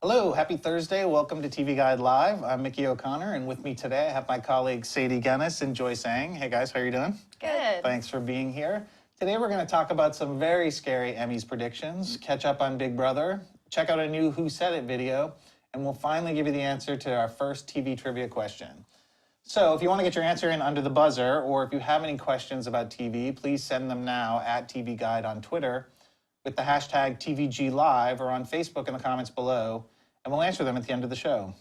Hello, happy Thursday. Welcome to TV Guide Live. I'm Mickey O'Connor, and with me today I have my colleagues Sadie Guinness and Joyce Ang. Hey guys, how are you doing? Good. Thanks for being here. Today we're going to talk about some very scary Emmys predictions, catch up on Big Brother, check out a new Who Said It video, and we'll finally give you the answer to our first TV trivia question. So if you want to get your answer in under the buzzer, or if you have any questions about TV, please send them now at TV Guide on Twitter with the hashtag TVGLive or on Facebook in the comments below, and we'll answer them at the end of the show.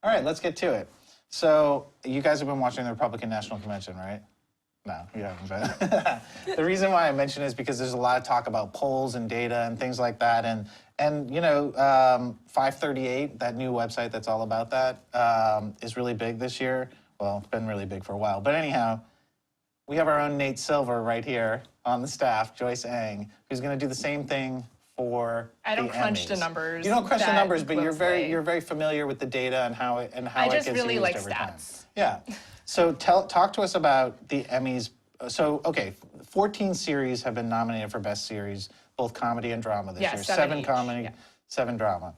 All right, let's get to it. So you guys have been watching the Republican National Convention, right? No, you haven't been. The reason why I mention it is because there's a lot of talk about polls and data and things like that, and you know, 538, that new website that's all about that, is really big this year. Well, it's been really big for a while, but anyhow, we have our own Nate Silver right here on the staff, Joyce Ang, who's going to do the same thing for I don't the crunch Emmys. the numbers. You don't crunch the numbers, but you're closely. very familiar with the data and how it I gets just really used like every time. stats. Yeah. So talk to us about the Emmys. So okay, 14 series have been nominated for Best Series, both comedy and drama this Yeah, year. 7 each. Comedy, Yeah. 7 drama.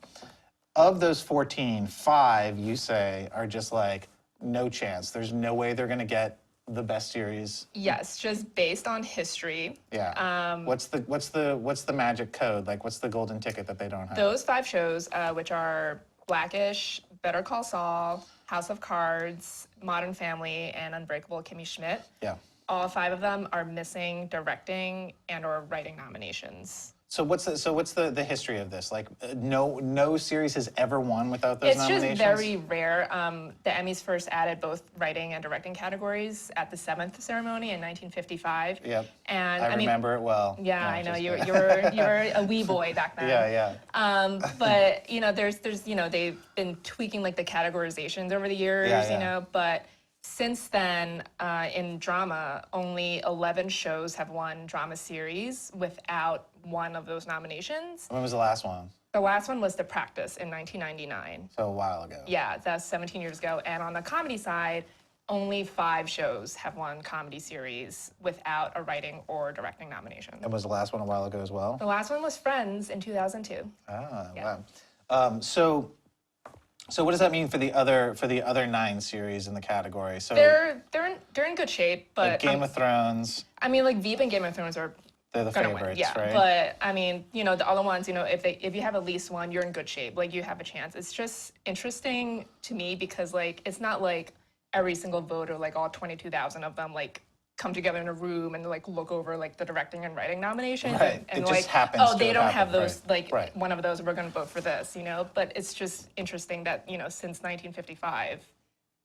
Of those 14, 5 you say are just like no chance. There's no way they're going to get the Best Series. Yes, just based on history. Yeah. What's the magic code? Like, what's the golden ticket that they don't have? Those 5 shows, which are Blackish, Better Call Saul, House of Cards, Modern Family, and Unbreakable Kimmy Schmidt. Yeah. All 5 of them are missing directing and/or writing nominations. So what's the history of this? Like, no series has ever won without those nominations? It's just very rare. The Emmys first added both writing and directing categories at the 7th ceremony in 1955. Yep. And I remember it well. Yeah, No, I know just you kidding. were a wee boy back then. Yeah. But you know, there's you know, they've been tweaking like the categorizations over the years. Yeah. You know, but since then, in drama, only 11 shows have won drama series without one of those nominations. When was the last one? The last one was The Practice in 1999. So a while ago. Yeah, that's 17 years ago. And on the comedy side, only 5 shows have won comedy series without a writing or directing nomination. And was the last one a while ago as well? The last one was Friends in 2002. Ah, Yeah. wow. So what does that mean for the other 9 series in the category? So They're in good shape, but like Game of Thrones, I mean, like Veep and Game of Thrones are they're the gonna favorites, win. Yeah, right? but I mean, you know, the other ones, you know, if you have at least one, you're in good shape. Like you have a chance. It's just interesting to me because like it's not like every single voter, like all 22,000 of them, like come together in a room and like look over like the directing and writing nominations Right. and It just like, happens oh, to they have don't have happened, those right. like Right. one of those. We're gonna vote for this, you know. But it's just interesting that you know since 1955,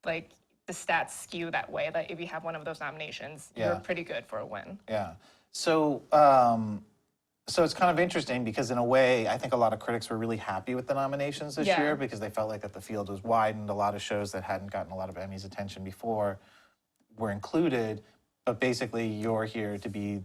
like the stats skew that way. That if you have one of those nominations, Yeah. you're pretty good for a win. Yeah. So so it's kind of interesting because in a way, I think a lot of critics were really happy with the nominations this Yeah. year because they felt like that the field was widened. A lot of shows that hadn't gotten a lot of Emmys attention before were included, but basically you're here to be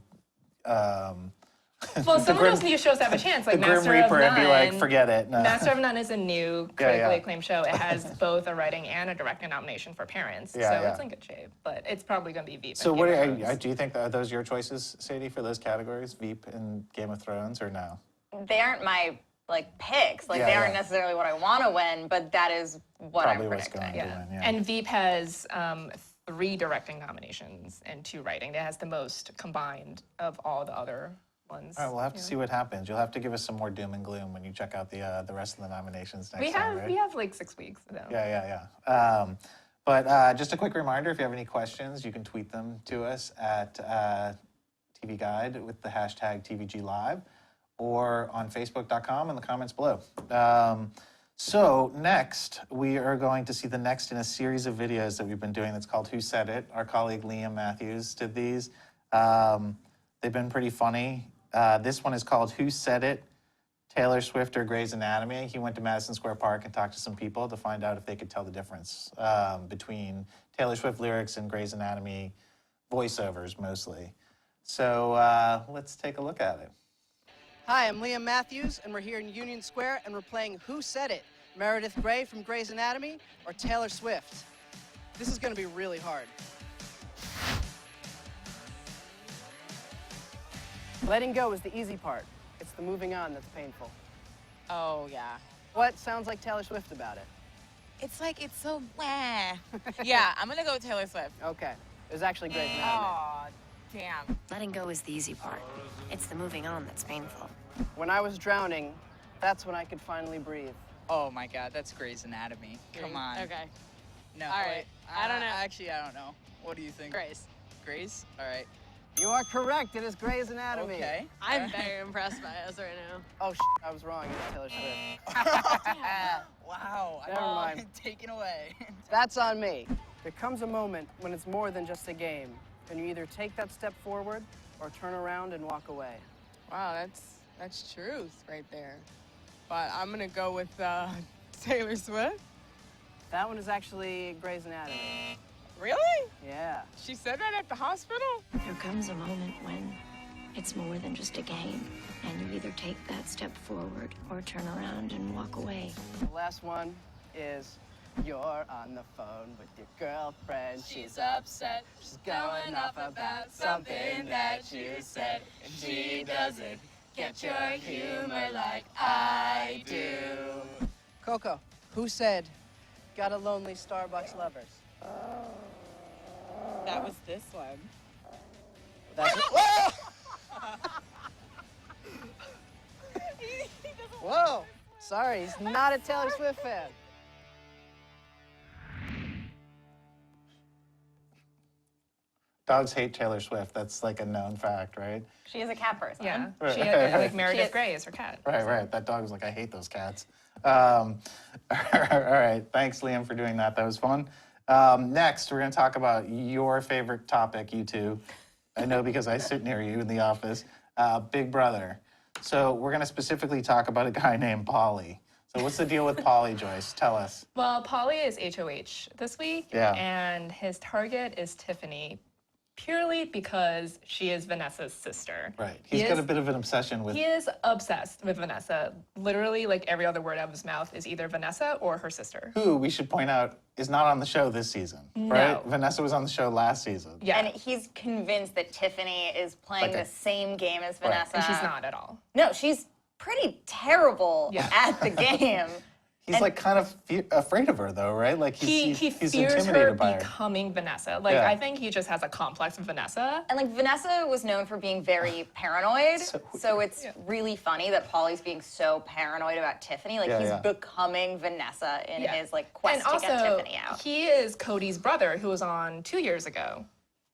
Well, some of those new shows have a chance, like the Grim Master Reaper of and be like, None. forget it. No. Master of None is a new critically yeah. acclaimed show. It has both a writing and a directing nomination for parents, Yeah, so yeah. it's in good shape. But it's probably going to be Veep. So and what Game of Thrones. do you think are those your choices, Sadie, for those categories, Veep and Game of Thrones, or no? They aren't my like picks. Like Yeah, they aren't yeah. necessarily what I want to win, but that is what Probably I'm what's predicting. going to win. Yeah. And Veep has 3 directing nominations and 2 writing. It has the most combined of all the other ones. All right, we'll have to see what happens. You'll have to give us some more doom and gloom when you check out the rest of the nominations next time, right? We have like 6 weeks. So. Yeah. But just a quick reminder, if you have any questions, you can tweet them to us at TV Guide with the hashtag TVGLive or on Facebook.com in the comments below. So next, we are going to see the next in a series of videos that we've been doing that's called Who Said It? Our colleague Liam Matthews did these. They've been pretty funny. This one is called Who Said It? Taylor Swift or Grey's Anatomy. He went to Madison Square Park and talked to some people to find out if they could tell the difference between Taylor Swift lyrics and Grey's Anatomy voiceovers mostly. So let's take a look at it. Hi, I'm Liam Matthews, and we're here in Union Square, and we're playing Who Said It? Meredith Grey from Grey's Anatomy or Taylor Swift? This is going to be really hard. Letting go is the easy part. It's the moving on that's painful. Oh, yeah. What sounds like Taylor Swift about it? It's like, it's so wah. Yeah, I'm gonna go with Taylor Swift. Okay. It was actually Grey's Anatomy. Aw, damn. Letting go is the easy part. It's the moving on that's painful. When I was drowning, that's when I could finally breathe. Oh my God, that's Grey's Anatomy. Come on. Okay. No. All right. I don't know. Actually, I don't know. What do you think? Grace. Grace? All right. You are correct. It is Grey's Anatomy. Okay. I'm very impressed by us right now. Oh, I was wrong. It's Taylor Swift. Wow. Never mind. Taken away. That's on me. There comes a moment when it's more than just a game, and you either take that step forward or turn around and walk away. Wow, that's truth right there. But I'm gonna go with Taylor Swift. That one is actually Grey's Anatomy. Really? Yeah. She said that at the hospital? There comes a moment when it's more than just a game, and you either take that step forward or turn around and walk away. The last one is you're on the phone with your girlfriend. She's upset. She's going off about something that you said. And she doesn't get your humor like I do. Coco, who said, got a lonely Starbucks lovers? That was this one. That's Whoa! Sorry, he's not a Taylor Swift fan. Dogs hate Taylor Swift. That's like a known fact, right? She is a cat person. Yeah. Right. She had, like Meredith She- Grey is her cat. Right. That dog was like, I hate those cats. All right. Thanks, Liam, for doing that. That was fun. Next, we're going to talk about your favorite topic, you two. I know because I sit near you in the office. Big Brother. So we're going to specifically talk about a guy named Pauly. So what's the deal with Pauly, Joyce? Tell us. Well, Pauly is HOH this week, Yeah. and his target is Tiffany, purely because she is Vanessa's sister. Right. He He's got is- a bit of an obsession with... He is obsessed with Vanessa. Literally, like every other word out of his mouth is either Vanessa or her sister. Who, we should point out, is not on the show this season, right? No. Vanessa was on the show last season. Yeah, And he's convinced that Tiffany is playing Like a- the same game as Vanessa. and she's not at all. No, she's pretty terrible Yeah. at the game. He's like kind of afraid of her, though, right? Like He he's fears her intimidated by her. becoming Vanessa. Like, Yeah. I think he just has a complex of Vanessa. And like Vanessa was known for being very paranoid, So so it's really funny that Paulie's being so paranoid about Tiffany. Like Yeah, he's yeah. becoming Vanessa in Yeah. his like quest And to also, get Tiffany out. he is Cody's brother, who was on 2 years ago.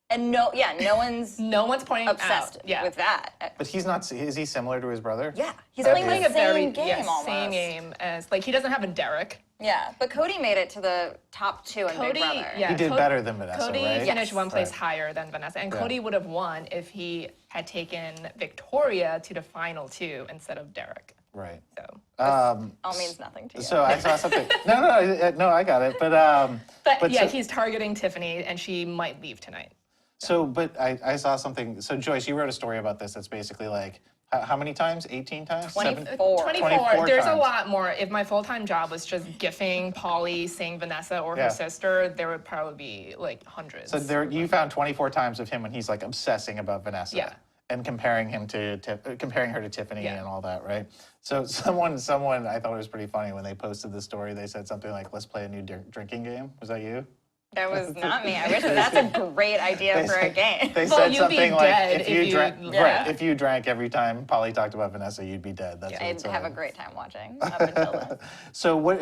And no one's No one's pointing obsessed out. Yeah. with that. But he's not, is he similar to his brother? Yeah, he's They're playing playing the a very same game almost. same game as like he doesn't have a Derek. Yeah, but Cody made it to the top 2 in Cody, Big Brother. yeah, He did better than Vanessa, Cody right? finished one place Right. higher than Vanessa, and Yeah. Cody would have won if he had taken Victoria to the final 2 instead of Derek. Right. So, All means nothing to you. So I saw something. No, I got it. but yeah, so, he's targeting Tiffany, and she might leave tonight. but I saw something. So Joyce, you wrote a story about this. That's basically like how many times? 18 times? 24. 24. There's a times. lot more. If my full-time job was just gifting Pauly saying Vanessa or Yeah. her sister, there would probably be like hundreds. So there, you found 24 times of him when he's like obsessing about Vanessa. Yeah. And comparing her to Tiffany Yeah. and all that, right? So someone, I thought it was pretty funny when they posted this story. They said something like, "Let's play a new drinking game." Was that you? That was not me. I wish that's a great idea for a game. They Well, said you'd be something like, dead if you if drank, you- Yeah. right? If you drank every time Polly talked about Vanessa, you'd be dead. That's what it I'd said. have a great time watching up until then. So what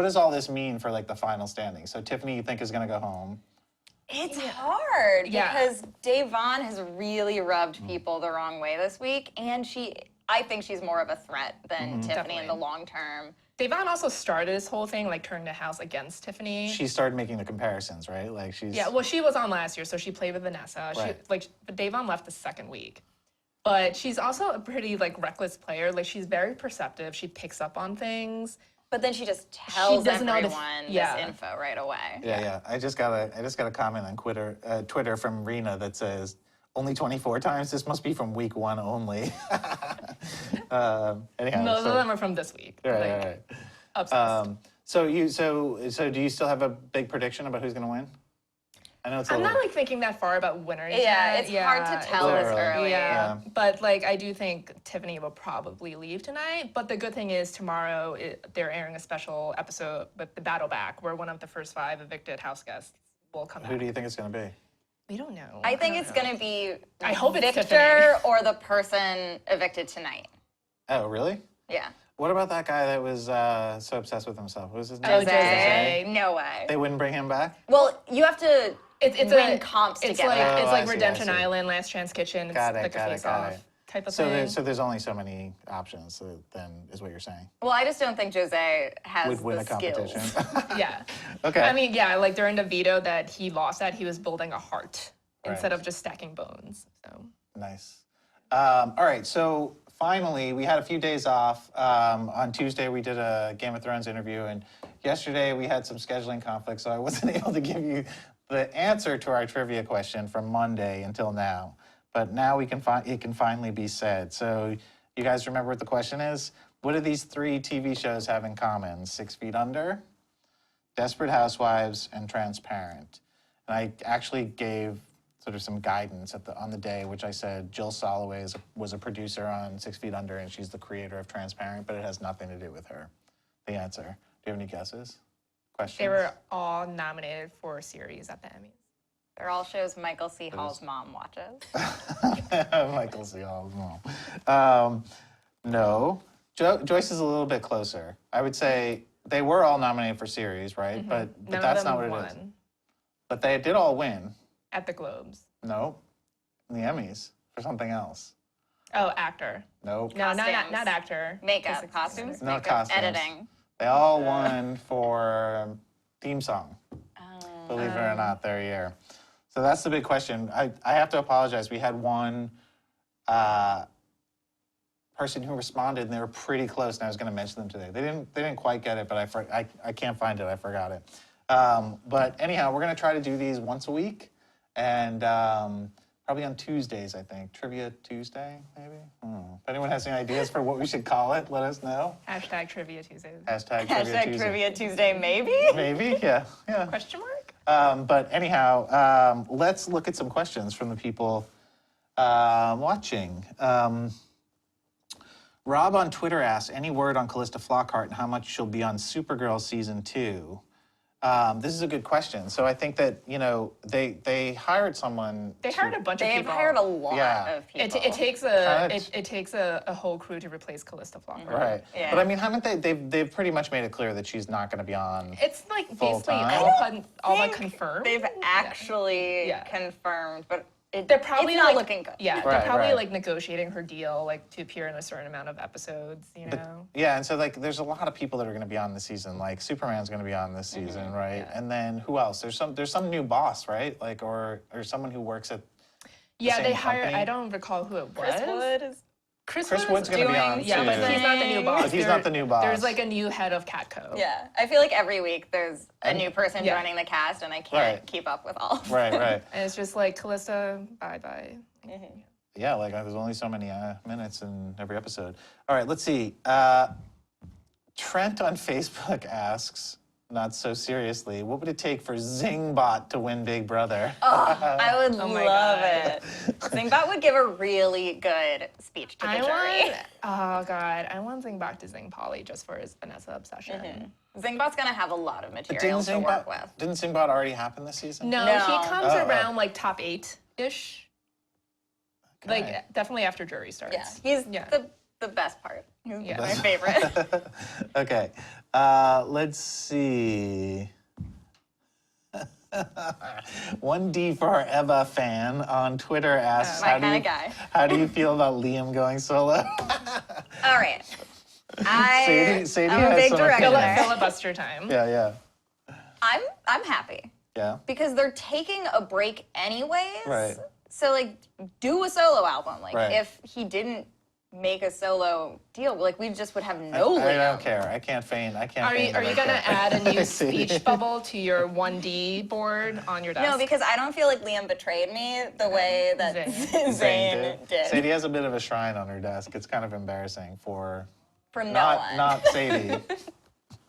does all this mean for like the final standing? So Tiffany, you think is going to go home? It's hard Yeah. because Davon has really rubbed people the wrong way this week, and I think she's more of a threat than Tiffany in Definitely. the long term. Davon also started this whole thing, like turning the house against Tiffany. She started making the comparisons, right? Like she's Yeah, well, she was on last year, so she played with Vanessa. Right. But Davon left the second week. But she's also a pretty like reckless player. Like she's very perceptive. She picks up on things. But then she just tells doesn't know everyone yeah. this info right away. Yeah. I just got a comment on Twitter from Rena that says only 24 times. This must be from week 1 only. Anyhow, Most so, of them are from this week. right. Obsessed. So do you still have a big prediction about who's going to win? I know it's a I'm little. not like thinking that far about winners. Yeah, yet. it's hard to tell a this little early. early. Yeah, Yeah. but like I do think Tiffany will probably leave tonight. But the good thing is tomorrow they're airing a special episode with the Battle Back, where one of the first 5 evicted house guests will come Who back. do you think it's going to be? We don't know. I think don't it's know. going to be I hope it's Victor Tiffany. or the person evicted tonight. Oh, really? Yeah. What about that guy that was so obsessed with himself? What was his name? Oh, Jose. No way. They wouldn't bring him back? Well, you have to It's win comps to it's get like back. Oh, it's I like see, I Redemption see. Island, Last Chance Kitchen. It's Got it, like got a it, face got off it. type of So, thing. so there's only so many options, so then is what you're saying. Well, I just don't think Jose has Would win the a competition. skills. Yeah. Okay. I mean, yeah, like during the veto that he lost at, he was building a heart instead Right. of just stacking bones. So Nice. All right, so finally, we had a few days off. On Tuesday, we did a Game of Thrones interview, and yesterday we had some scheduling conflicts, so I wasn't able to give you the answer to our trivia question from Monday until now. But now it can finally be said. So you guys remember what the question is? What do these 3 TV shows have in common? 6 Feet Under, Desperate Housewives, and Transparent. And I actually gave sort of some guidance on the day, which I said Jill Soloway was a producer on 6 Feet Under, and she's the creator of Transparent, but it has nothing to do with her. The answer. Do you have any guesses? Questions? they were all nominated for a series at the Emmys. They're all shows Michael C. Hall's mom watches. Michael C. Hall's mom. No. Joyce is a little bit closer. I would say they were all nominated for series, right? But None that's of them not what won it is. But they did all win. at the Globes. No. In the Emmys for something else. Oh, actor. Nope. No, not Costumes. actor. Makeup, Just- costumes, No makeup, costumes. editing. They all won for theme song. Oh. Believe it or not, their year. So that's the big question. I have to apologize. We had one person who responded, and they were pretty close, and I was going to mention them today. They didn't quite get it, but I can't find it. I forgot it. But anyhow, we're going to try to do these once a week, and probably on Tuesdays, I think. Trivia Tuesday, maybe? I don't know. If anyone has any ideas for what we should call it, let us know. Hashtag Trivia Tuesdays. Hashtag Trivia Hashtag Tuesday. Trivia Tuesday, maybe? Maybe, yeah. Question mark? But anyhow, let's look at some questions from the people watching. Rob on Twitter asks, any word on Callista Flockhart and how much she'll be on Supergirl season 2? This is a good question. So I think that, they hired someone. They hired a bunch of They've people. hired a lot Yeah. of people. It takes Kinda- it takes a whole crew to replace Callista Flockhart. Right. Yeah. But I mean, haven't they've pretty much made it clear that she's not going to be on. It's like Full basically time? all but think confirmed. They've actually Yeah. confirmed, but They're probably it's not like, looking good. Yeah, Right, they're probably right. like negotiating her deal like to appear in a certain amount of episodes. Yeah, and so there's a lot of people that are going to be on this season. Like Superman's going to be on this season, right? yeah. And then who else? There's some new boss, right? Like or someone who works at. Yeah, same they hired. company? I don't recall who it was. Chris Wood is Chris Wood's going to be on Yeah, too. but he's not the new boss. But he's not the new boss. There's like a new head of Catco. Yeah, I feel like every week there's a new person Yeah. joining the cast, and I can't Right. keep up with all. Right, right. And it's just like Callista, bye. Yeah, like there's only so many minutes in every episode. All right, let's see. Trent on Facebook asks, not so seriously, what would it take for Zingbot to win Big Brother? I would Oh my love God. it. Zingbot would give a really good speech to the jury. I want Zing back to Zing Polly just for his Vanessa obsession. Zingbot's gonna have a lot of material to work with. Didn't Zingbot already happen this season? No, No. he comes Oh, around like top 8-ish. Okay. Like definitely after jury starts. Yeah, he's Yeah. the best part. He's Yeah. my favorite. Okay, let's see. 1D for our Eva fan on Twitter asks, My kinda guy. how do you feel about Liam going solo? All right. Sadie I'm a has big some director. opinions. Filibuster time. Yeah. I'm happy Yeah. because they're taking a break anyways. Right. So like, do a solo album. Like, Right. if he didn't make a solo deal, like we just would have no I Liam. don't care. I can't feign. Are feign that you I gonna care. add a new Sadie. speech bubble to your 1D board on your desk? No, because I don't feel like Liam betrayed me the way that Zayn. Zayn did. Sadie has a bit of a shrine on her desk. It's kind of embarrassing for For no not one. not Sadie,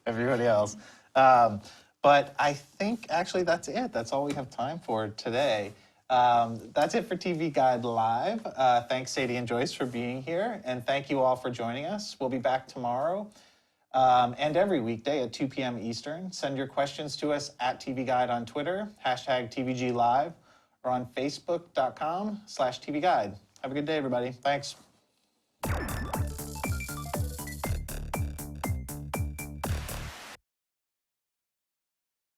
everybody else. But I think actually that's it. That's all we have time for today. That's it for TV Guide Live. Thanks, Sadie and Joyce, for being here. And thank you all for joining us. We'll be back tomorrow and every weekday at 2 p.m. Eastern. Send your questions to us at TV Guide on Twitter, #TVG Live, or on Facebook.com/TV Guide. Have a good day, everybody. Thanks.